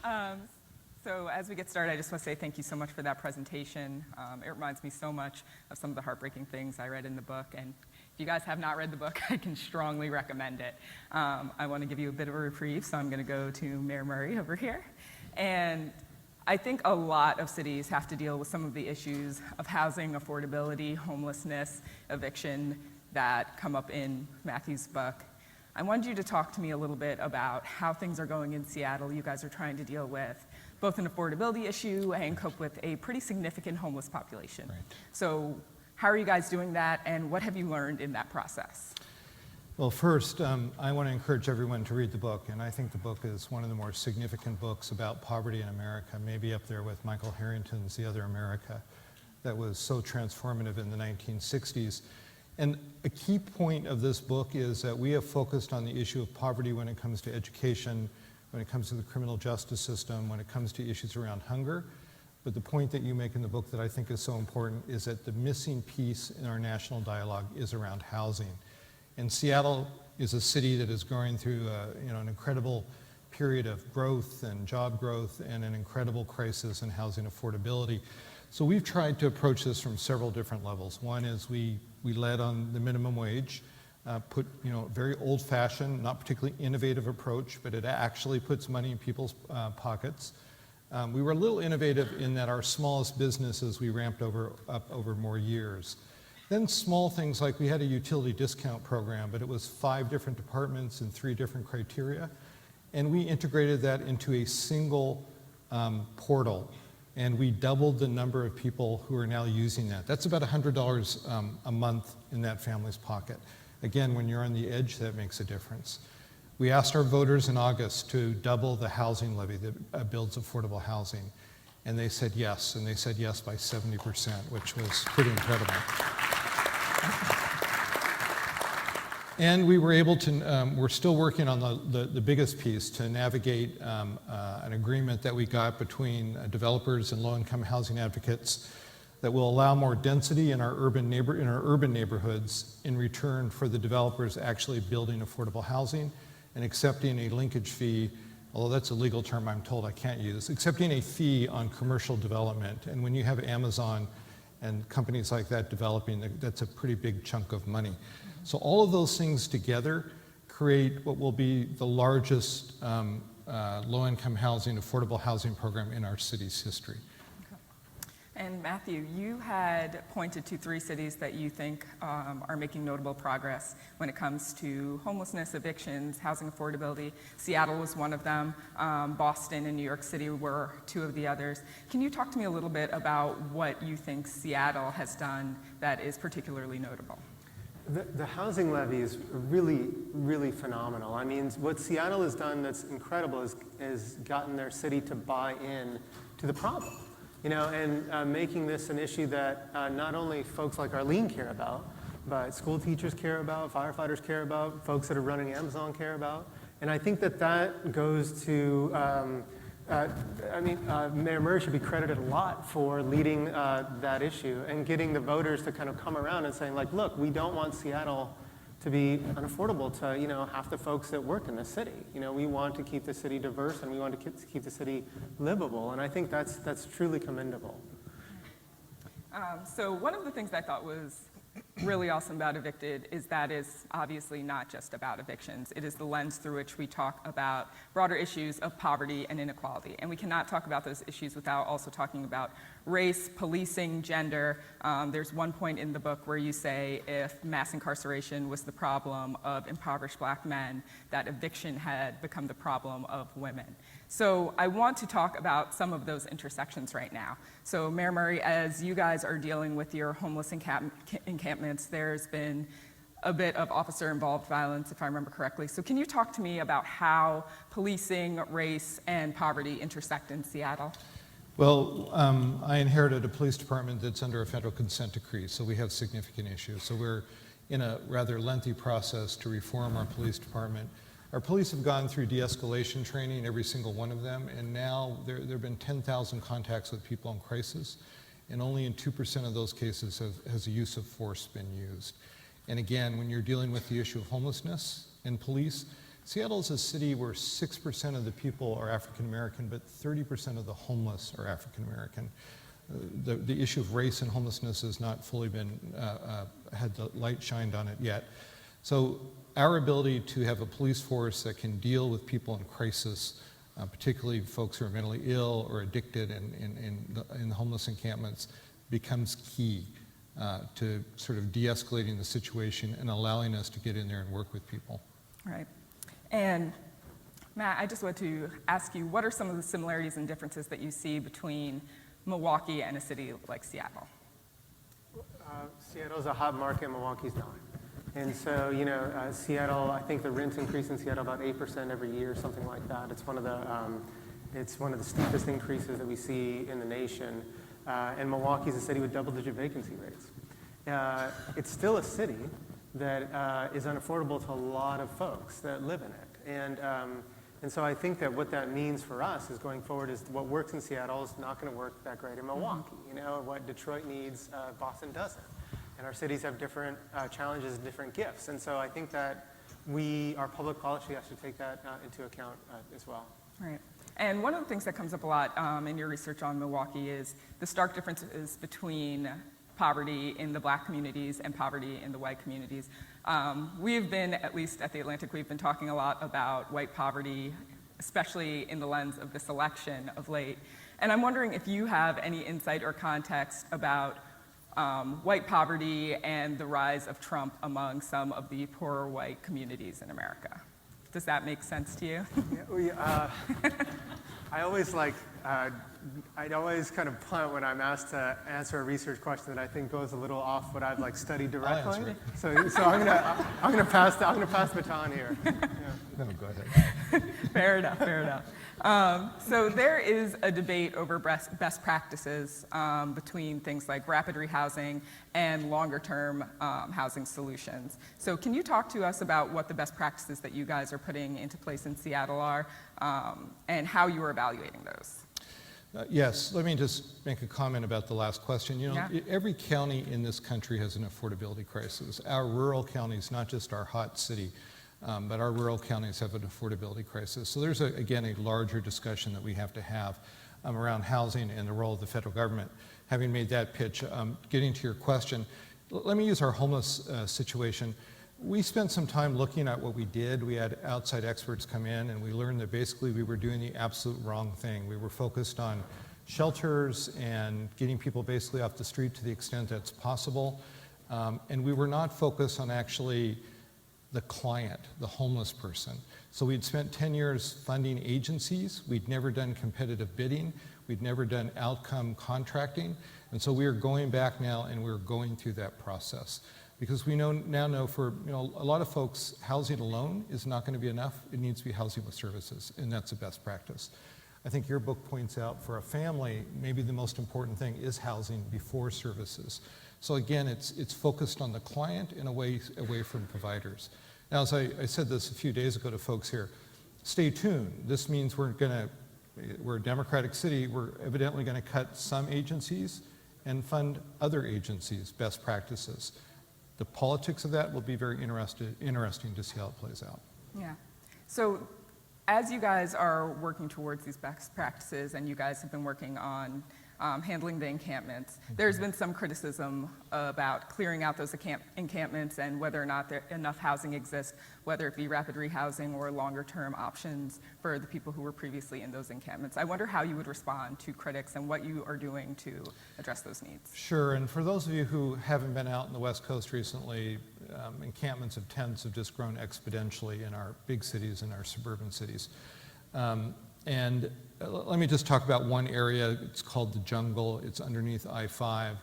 Um, so as we get started, I just want to say thank you so much for that presentation. It reminds me so much of some of the heartbreaking things I read in the book, and if you guys have not read the book, I can strongly recommend it. I want to give you a bit of a reprieve, so I'm going to go to Mayor Murray over here. And I think a lot of cities have to deal with some of the issues of housing affordability, homelessness, eviction that come up in Matthew's book. I wanted you to talk to me a little bit about how things are going in Seattle. You guys are trying to deal with both an affordability issue and cope with a pretty significant homeless population. Right. So how are you guys doing that, and what have you learned in that process? Well, first, I want to encourage everyone to read the book, and I think the book is one of the more significant books about poverty in America, maybe up there with Michael Harrington's The Other America, that was so transformative in the 1960s. And a key point of this book is that we have focused on the issue of poverty when it comes to education, when it comes to the criminal justice system, when it comes to issues around hunger. But the point that you make in the book that I think is so important is that the missing piece in our national dialogue is around housing. And Seattle is a city that is going through an incredible period of growth and job growth and an incredible crisis in housing affordability. So we've tried to approach this from several different levels. One is we led on the minimum wage, put very old-fashioned, not particularly innovative approach, but it actually puts money in people's pockets. We were a little innovative in that our smallest businesses we ramped up over more years. Then small things like we had a utility discount program, but it was 5 different departments and 3 different criteria. And we integrated that into a single portal. And we doubled the number of people who are now using that. That's about $100 a month in that family's pocket. Again, when you're on the edge, that makes a difference. We asked our voters in August to double the housing levy that builds affordable housing. And they said yes, and they said yes by 70%, which was pretty incredible. And we were able to, we're still working on the biggest piece to navigate an agreement that we got between developers and low-income housing advocates that will allow more density in our urban neighborhoods in return for the developers actually building affordable housing and accepting a linkage fee, although that's a legal term I'm told I can't use, accepting a fee on commercial development. And when you have Amazon and companies like that developing, that's a pretty big chunk of money. So all of those things together create what will be the largest low-income housing, affordable housing program in our city's history. Okay. And Matthew, you had pointed to 3 cities that you think are making notable progress when it comes to homelessness, evictions, housing affordability. Seattle was one of them. Boston and New York City were 2 of the others. Can you talk to me a little bit about what you think Seattle has done that is particularly notable? The housing levy is really, really phenomenal. I mean, what Seattle has done that's incredible is gotten their city to buy in to the problem, and making this an issue that not only folks like Arlene care about, but school teachers care about, firefighters care about, folks that are running Amazon care about. And I think that goes to, Mayor Murray should be credited a lot for leading that issue and getting the voters to kind of come around and saying, like, look, we don't want Seattle to be unaffordable to, half the folks that work in the city. We want to keep the city diverse and we want to keep the city livable. And I think that's truly commendable. So one of the things I thought was really awesome about Evicted is that is obviously not just about evictions. It is the lens through which we talk about broader issues of poverty and inequality. And we cannot talk about those issues without also talking about race, policing, gender. There's one point in the book where you say if mass incarceration was the problem of impoverished Black men, that eviction had become the problem of women. So I want to talk about some of those intersections right now. So Mayor Murray, as you guys are dealing with your homeless encampments, there's been a bit of officer-involved violence, if I remember correctly. So can you talk to me about how policing, race, and poverty intersect in Seattle? Well, I inherited a police department that's under a federal consent decree, so we have significant issues. So we're in a rather lengthy process to reform our police department. Our police have gone through de-escalation training, every single one of them, and now there have been 10,000 contacts with people in crisis, and only in 2% of those cases has the use of force been used. And again, when you're dealing with the issue of homelessness in police, Seattle is a city where 6% of the people are African American, but 30% of the homeless are African American. The issue of race and homelessness has not fully been, had the light shined on it yet. So our ability to have a police force that can deal with people in crisis, particularly folks who are mentally ill or addicted in the homeless encampments, becomes key to sort of de-escalating the situation and allowing us to get in there and work with people. Right. And Matt, I just want to ask you, what are some of the similarities and differences that you see between Milwaukee and a city like Seattle? Seattle's a hot market, Milwaukee's not. And so, you know, Seattle, I think the rents increase in Seattle about 8% every year, something like that. It's one of the steepest increases that we see in the nation. And Milwaukee's a city with double-digit vacancy rates. It's still a city that is unaffordable to a lot of folks that live in it. And so I think that what that means for us is going forward is what works in Seattle is not going to work that great in Milwaukee. You know, what Detroit needs, Boston doesn't. And our cities have different challenges and different gifts. And so I think that our public policy has to take that into account as well. Right. And one of the things that comes up a lot in your research on Milwaukee is the stark differences between poverty in the Black communities and poverty in the white communities. We've been, at least at The Atlantic, we've been talking a lot about white poverty, especially in the lens of this election of late. And I'm wondering if you have any insight or context about white poverty and the rise of Trump among some of the poorer white communities in America. Does that make sense to you? I always I'd always kind of punt when I'm asked to answer a research question that I think goes a little off what I've studied directly. So I'm gonna pass the baton here. Yeah. No, go ahead. Fair enough, fair enough. So there is a debate over best practices between things like rapid rehousing and longer-term housing solutions. So can you talk to us about what the best practices that you guys are putting into place in Seattle are and how you are evaluating those? Yes, let me just make a comment about the last question. You know, every county in this country has an affordability crisis. Our rural counties, not just our hot city, but our rural counties have an affordability crisis. So there's, again, a larger discussion that we have to have around housing and the role of the federal government. Having made that pitch, getting to your question, let me use our homeless situation. We spent some time looking at what we did. We had outside experts come in, and we learned that basically we were doing the absolute wrong thing. We were focused on shelters and getting people basically off the street to the extent that's possible. And we were not focused on actually the client, the homeless person. So we'd spent 10 years funding agencies. We'd never done competitive bidding. We'd never done outcome contracting. And so we are going back now, and we're going through that process. Because we now know for a lot of folks, housing alone is not going to be enough. It needs to be housing with services, and that's the best practice. I think your book points out for a family, maybe the most important thing is housing before services. So again, it's focused on the client and away from providers. Now, as I said this a few days ago to folks here, stay tuned. This means we're a democratic city. We're evidently going to cut some agencies and fund other agencies' best practices. The politics of that will be very interesting to see how it plays out. Yeah. So as you guys are working towards these best practices and you guys have been working on handling the encampments, there's been some criticism about clearing out those encampments and whether or not enough housing exists, whether it be rapid rehousing or longer-term options for the people who were previously in those encampments. I wonder how you would respond to critics and what you are doing to address those needs. Sure, and for those of you who haven't been out in the West Coast recently, encampments of tents have just grown exponentially in our big cities and our suburban cities. And let me just talk about one area. It's called the Jungle. It's underneath I-5.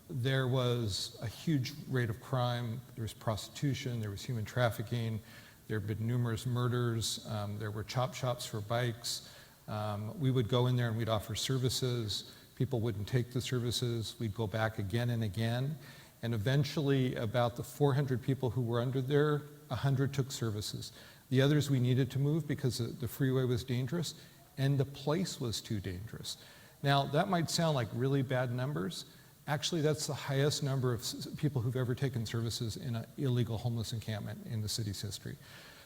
There was a huge rate of crime. There was prostitution. There was human trafficking. There have been numerous murders. There were chop shops for bikes. We would go in there and we'd offer services. People wouldn't take the services. We'd go back again and again. And eventually, about the 400 people who were under there, 100 took services. The others we needed to move because the freeway was dangerous and the place was too dangerous. Now, that might sound like really bad numbers. Actually, that's the highest number of people who've ever taken services in an illegal homeless encampment in the city's history.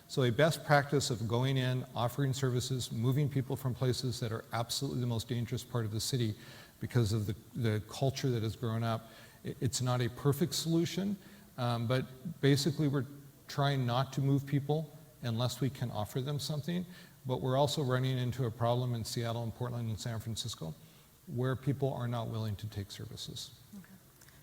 So a best practice of going in, offering services, moving people from places that are absolutely the most dangerous part of the city because of the culture that has grown up. It's not a perfect solution, but basically we're trying not to move people unless we can offer them something. But we're also running into a problem in Seattle and Portland and San Francisco where people are not willing to take services.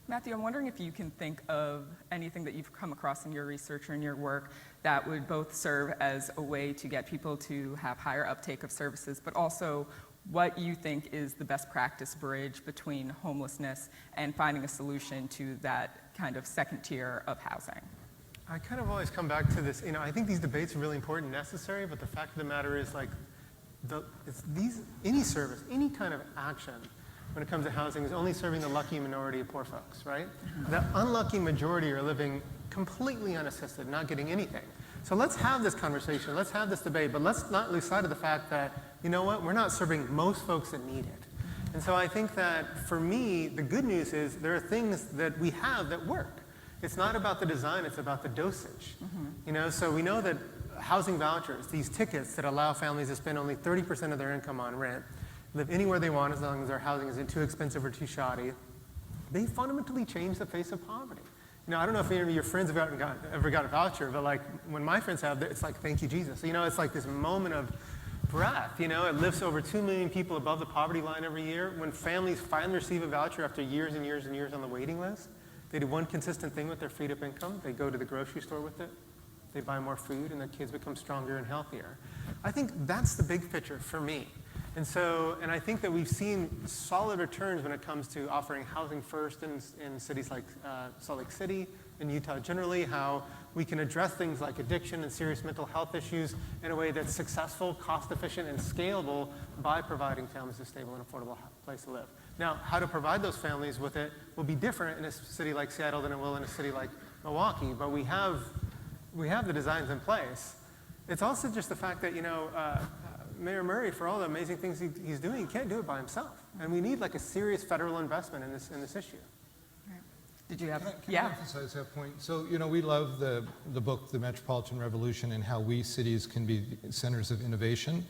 Matthew, I'm wondering if you can think of anything that you've come across in your research or in your work that would both serve as a way to get people to have higher uptake of services, but also what you think is the best practice bridge between homelessness and finding a solution to that kind of second tier of housing. I kind of always come back to this, I think these debates are really important and necessary, but the fact of the matter is any service, any kind of action when it comes to housing is only serving the lucky minority of poor folks, right? The unlucky majority are living completely unassisted, not getting anything. So let's have this conversation, let's have this debate, but let's not lose sight of the fact that, you know what, we're not serving most folks that need it. And so I think that for me, the good news is there are things that we have that work. It's not about the design, it's about the dosage. So we know that housing vouchers, these tickets that allow families to spend only 30% of their income on rent, live anywhere they want as long as their housing isn't too expensive or too shoddy, they fundamentally change the face of poverty. I don't know if any of your friends have ever got a voucher, but like when my friends have, it's like, thank you, Jesus. It's like this moment of breath. It lifts over 2 million people above the poverty line every year. When families finally receive a voucher after years and years and years on the waiting list, they do one consistent thing with their freed up income. They go to the grocery store with it. They buy more food, and their kids become stronger and healthier. I think that's the big picture for me. And I think that we've seen solid returns when it comes to offering housing first in cities like Salt Lake City and Utah generally, how we can address things like addiction and serious mental health issues in a way that's successful, cost efficient, and scalable by providing families a stable and affordable place to live. Now, how to provide those families with it will be different in a city like Seattle than it will in a city like Milwaukee, but we have the designs in place. It's also just the fact that, Mayor Murray, for all the amazing things he's doing, he can't do it by himself. And we need like a serious federal investment in this issue. Right. Did you have? Can I emphasize that point? So, we love the book, The Metropolitan Revolution, and how we cities can be centers of innovation.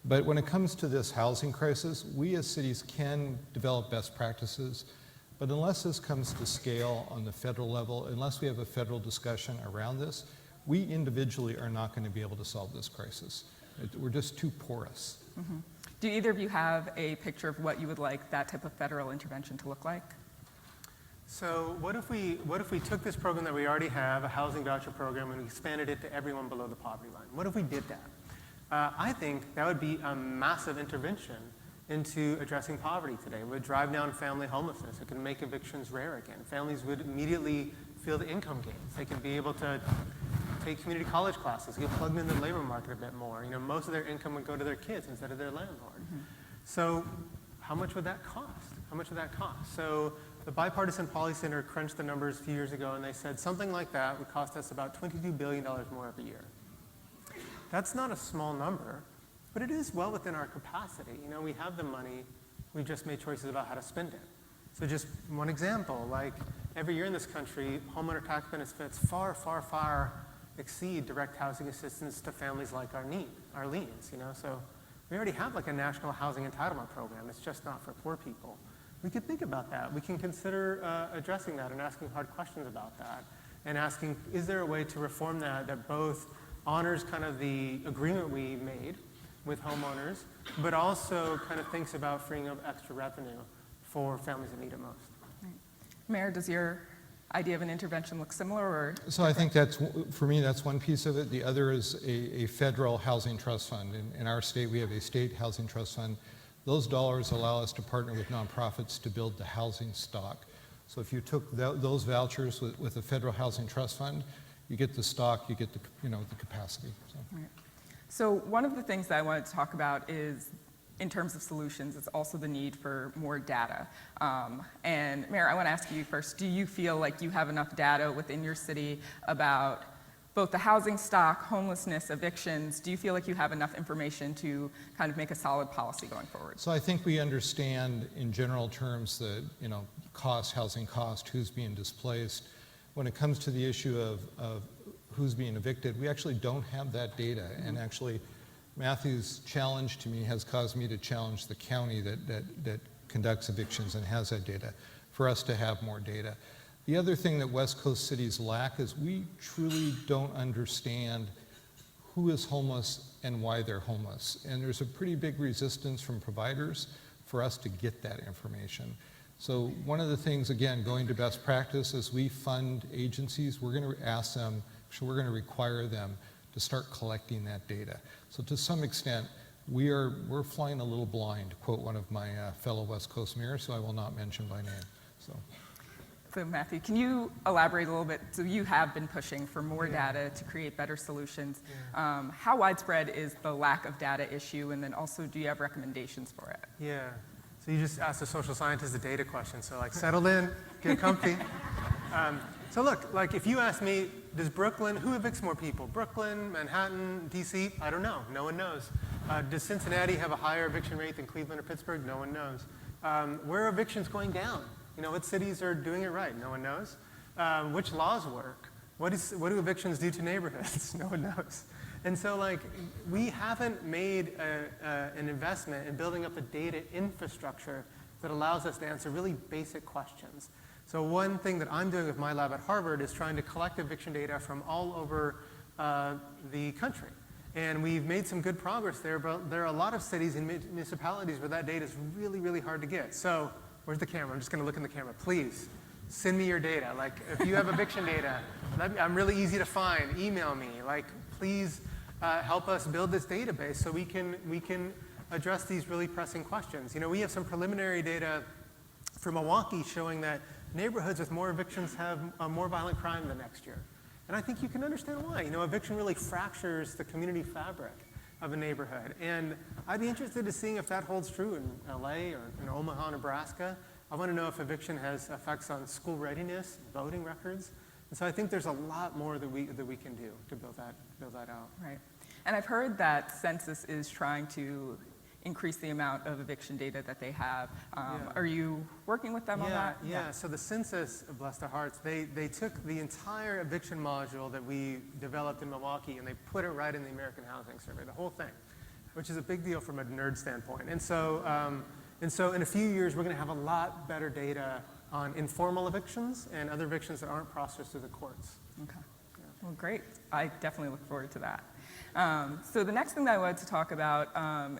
But when it comes to this housing crisis, we as cities can develop best practices. But unless this comes to scale on the federal level, unless we have a federal discussion around this, we individually are not going to be able to solve this crisis. We're just too porous. Mm-hmm. Do either of you have a picture of what you would like that type of federal intervention to look like? So what if we took this program that we already have, a housing voucher program, and we expanded it to everyone below the poverty line? What if we did that? I think that would be a massive intervention into addressing poverty today. It would drive down family homelessness. It could make evictions rare again. Families would immediately feel the income gains. They could be able to take community college classes, get plugged into the labor market a bit more. Most of their income would go to their kids instead of their landlord. Mm-hmm. So how much would that cost? So the Bipartisan Policy Center crunched the numbers a few years ago, and they said something like that would cost us about $22 billion more every year. That's not a small number, but it is well within our capacity. We have the money, we just made choices about how to spend it. So just one example, like every year in this country, homeowner tax benefits far, far, far exceed direct housing assistance to families like our liens. So we already have like a national housing entitlement program. It's just not for poor people. We could think about that. We can consider addressing that and asking hard questions about that and asking, is there a way to reform that both honors kind of the agreement we made with homeowners, but also kind of thinks about freeing up extra revenue for families that need it most. Right. Mayor, does your idea of an intervention look similar or? So I think for me, that's one piece of it. The other is a federal housing trust fund. In our state, we have a state housing trust fund. Those dollars allow us to partner with nonprofits to build the housing stock. So if you took those vouchers with a federal housing trust fund, you get the stock, you get the capacity. So. Right. So one of the things that I wanted to talk about is, in terms of solutions, it's also the need for more data. And Mayor, I want to ask you first, do you feel like you have enough data within your city about both the housing stock, homelessness, evictions? Do you feel like you have enough information to kind of make a solid policy going forward? So I think we understand in general terms the cost, housing cost, who's being displaced. When it comes to the issue of who's being evicted, we actually don't have that data. And actually, Matthew's challenge to me has caused me to challenge the county that conducts evictions and has that data, for us to have more data. The other thing that West Coast cities lack is we truly don't understand who is homeless and why they're homeless. And there's a pretty big resistance from providers for us to get that information. So one of the things, again, going to best practice, as we fund agencies, we're going to ask them, so we're going to require them to start collecting that data. So to some extent, we're flying a little blind, to quote one of my fellow West Coast mayors, who I will not mention by name. So Matthew, can you elaborate a little bit? So you have been pushing for more data to create better solutions. How widespread is the lack of data issue? And then also, do you have recommendations for it? Yeah. So you just asked a social scientist a data question. So like, settle in, get comfy. So look, like if you ask me, who evicts more people? Brooklyn, Manhattan, DC? I don't know. No one knows. Does Cincinnati have a higher eviction rate than Cleveland or Pittsburgh? No one knows. Where are evictions going down? You know, what cities are doing it right? No one knows. Which laws work? What do evictions do to neighborhoods? No one knows. And so, like, we haven't made an investment in building up a data infrastructure that allows us to answer really basic questions. So one thing that I'm doing with my lab at Harvard is trying to collect eviction data from all over the country. And we've made some good progress there, but there are a lot of cities and municipalities where that data is really, really hard to get. So where's the camera? I'm just going to look in the camera. Please, send me your data. Like, if you have eviction data, I'm really easy to find. Email me. Like, please help us build this database so we can address these really pressing questions. You know, we have some preliminary data from Milwaukee showing that neighborhoods with more evictions have more violent crime the next year. And I think you can understand why. You know, eviction really fractures the community fabric of a neighborhood. And I'd be interested in seeing if that holds true in LA or in Omaha, Nebraska. I want to know if eviction has effects on school readiness, voting records. And so I think there's a lot more that we can do to build that out. Right. And I've heard that Census is trying to increase the amount of eviction data that they have. Are you working with them on that? Yeah. So the Census, bless their hearts, they took the entire eviction module that we developed in Milwaukee and they put it right in the American Housing Survey, the whole thing, which is a big deal from a nerd standpoint. And so in a few years, we're going to have a lot better data on informal evictions and other evictions that aren't processed through the courts. Okay. Yeah. Well, great. I definitely look forward to that. So the next thing that I wanted to talk about,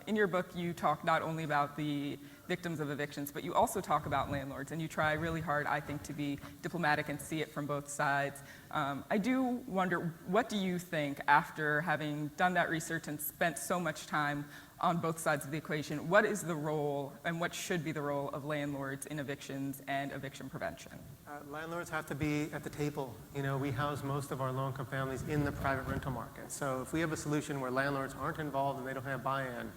in your book, you talk not only about the victims of evictions, but you also talk about landlords, and you try really hard, I think, to be diplomatic and see it from both sides. I do wonder, what do you think, after having done that research and spent so much time on both sides of the equation, what is the role and what should be the role of landlords in evictions and eviction prevention? Landlords have to be at the table. You know, we house most of our low-income families in the private rental market. So if we have a solution where landlords aren't involved and they don't have buy-in,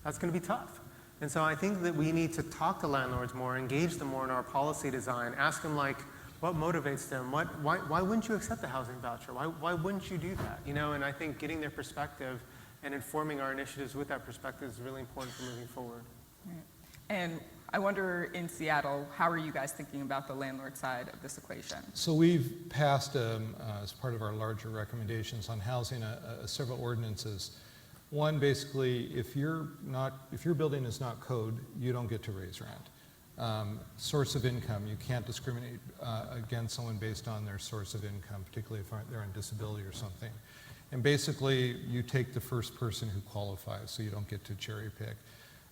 that's going to be tough. And so I think that we need to talk to landlords more, engage them more in our policy design, ask them, like, what motivates them? Why wouldn't you accept a housing voucher? Why wouldn't you do that? You know, and I think getting their perspective and informing our initiatives with that perspective is really important for moving forward. Right. And I wonder, in Seattle, how are you guys thinking about the landlord side of this equation? So we've passed, as part of our larger recommendations on housing, several ordinances. One, basically, if your building is not code, you don't get to raise rent. Source of income, you can't discriminate against someone based on their source of income, particularly if they're on disability or something. And basically, you take the first person who qualifies, so you don't get to cherry pick.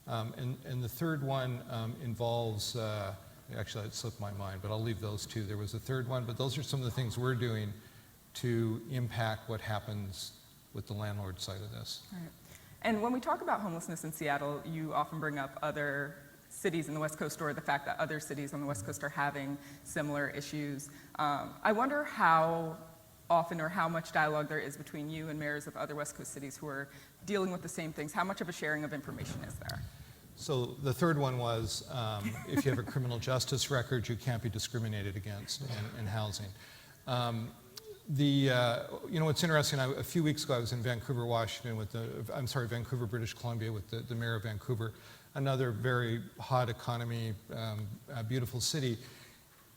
And the third one involves, actually it slipped my mind, but I'll leave those two. There was a third one, but those are some of the things we're doing to impact what happens with the landlord side of this. Right. And when we talk about homelessness in Seattle, you often bring up other cities in the West Coast, or the fact that other cities on the West Coast are having similar issues. I wonder how often or how much dialogue there is between you and mayors of other West Coast cities who are dealing with the same things. How much of a sharing of information is there? So the third one was, if you have a criminal justice record, you can't be discriminated against in housing. You know, what's interesting, a few weeks ago I was in Vancouver, Washington Vancouver, British Columbia with the mayor of Vancouver, another very hot economy, beautiful city.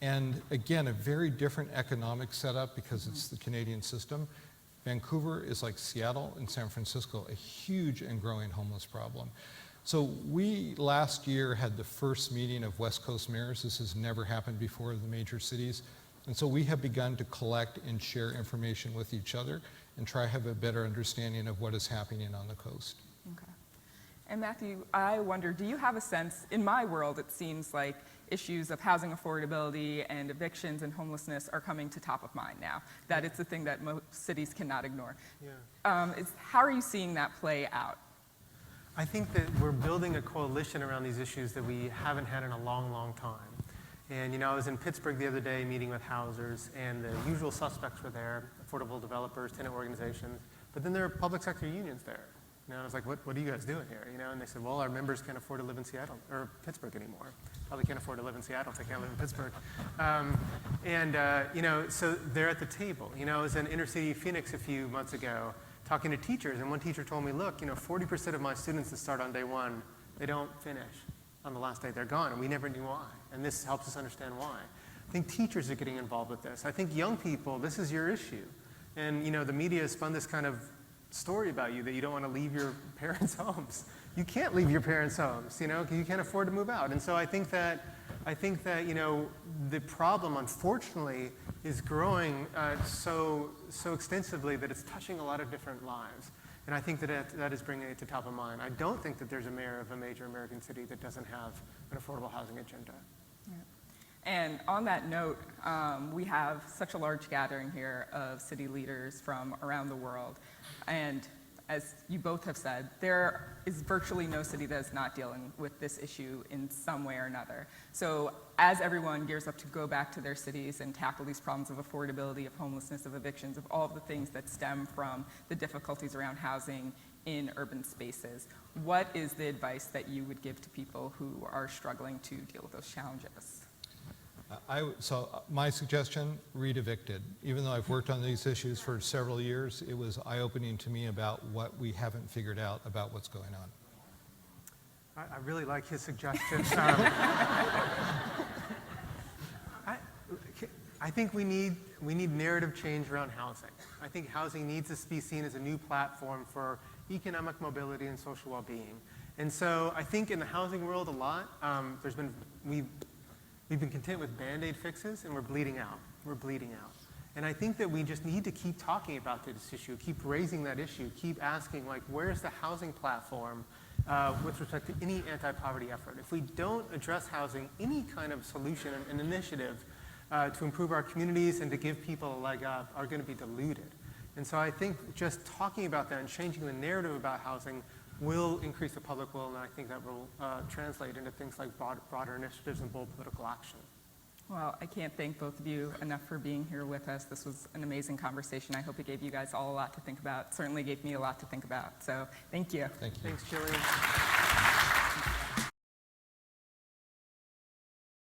And again, a very different economic setup because it's the Canadian system. Vancouver is like Seattle and San Francisco, a huge and growing homeless problem. So we last year had the first meeting of West Coast mayors. This has never happened before in the major cities. And so we have begun to collect and share information with each other and try to have a better understanding of what is happening on the coast. Okay. And Matthew, I wonder, do you have a sense, in my world it seems like issues of housing affordability and evictions and homelessness are coming to top of mind now, that it's a thing that most cities cannot ignore. Yeah. How are you seeing that play out? I think that we're building a coalition around these issues that we haven't had in a long, long time. And I was in Pittsburgh the other day meeting with housers, and the usual suspects were there, affordable developers, tenant organizations, but then there are public sector unions there. I was like, what are you guys doing here? And they said, well, our members can't afford to live in Seattle or Pittsburgh anymore. Probably can't afford to live in Seattle if they can't live in Pittsburgh. So they're at the table. I was in inner city Phoenix a few months ago talking to teachers, and one teacher told me, look, 40% of my students that start on day one, they don't finish on the last day. They're gone, and we never knew why. And this helps us understand why. I think teachers are getting involved with this. I think young people, this is your issue. And, the media has spun this kind of story about you that you don't want to leave your parents' homes. You can't leave your parents' homes, because you can't afford to move out. And so I think that the problem, unfortunately, is growing so extensively that it's touching a lot of different lives. And I think that is bringing it to top of mind. I don't think that there's a mayor of a major American city that doesn't have an affordable housing agenda. Yeah. And on that note, we have such a large gathering here of city leaders from around the world. And as you both have said, there is virtually no city that is not dealing with this issue in some way or another. So as everyone gears up to go back to their cities and tackle these problems of affordability, of homelessness, of evictions, of all of the things that stem from the difficulties around housing in urban spaces, what is the advice that you would give to people who are struggling to deal with those challenges? So my suggestion, read Evicted. Even though I've worked on these issues for several years, it was eye-opening to me about what we haven't figured out about what's going on. I really like his suggestion. I think we need narrative change around housing. I think housing needs to be seen as a new platform for economic mobility and social well-being. And so I think in the housing world a lot, we've been content with Band-Aid fixes, and we're bleeding out. We're bleeding out. And I think that we just need to keep talking about this issue, keep raising that issue, keep asking, where's the housing platform with respect to any anti-poverty effort? If we don't address housing, any kind of solution and initiative to improve our communities and to give people a leg up are going to be diluted. And so I think just talking about that and changing the narrative about housing will increase the public will, and I think that will translate into things like broader initiatives and bold political action. Well, I can't thank both of you enough for being here with us. This was an amazing conversation. I hope it gave you guys all a lot to think about. It certainly gave me a lot to think about. So thank you. Thank you. Thanks, Gillian.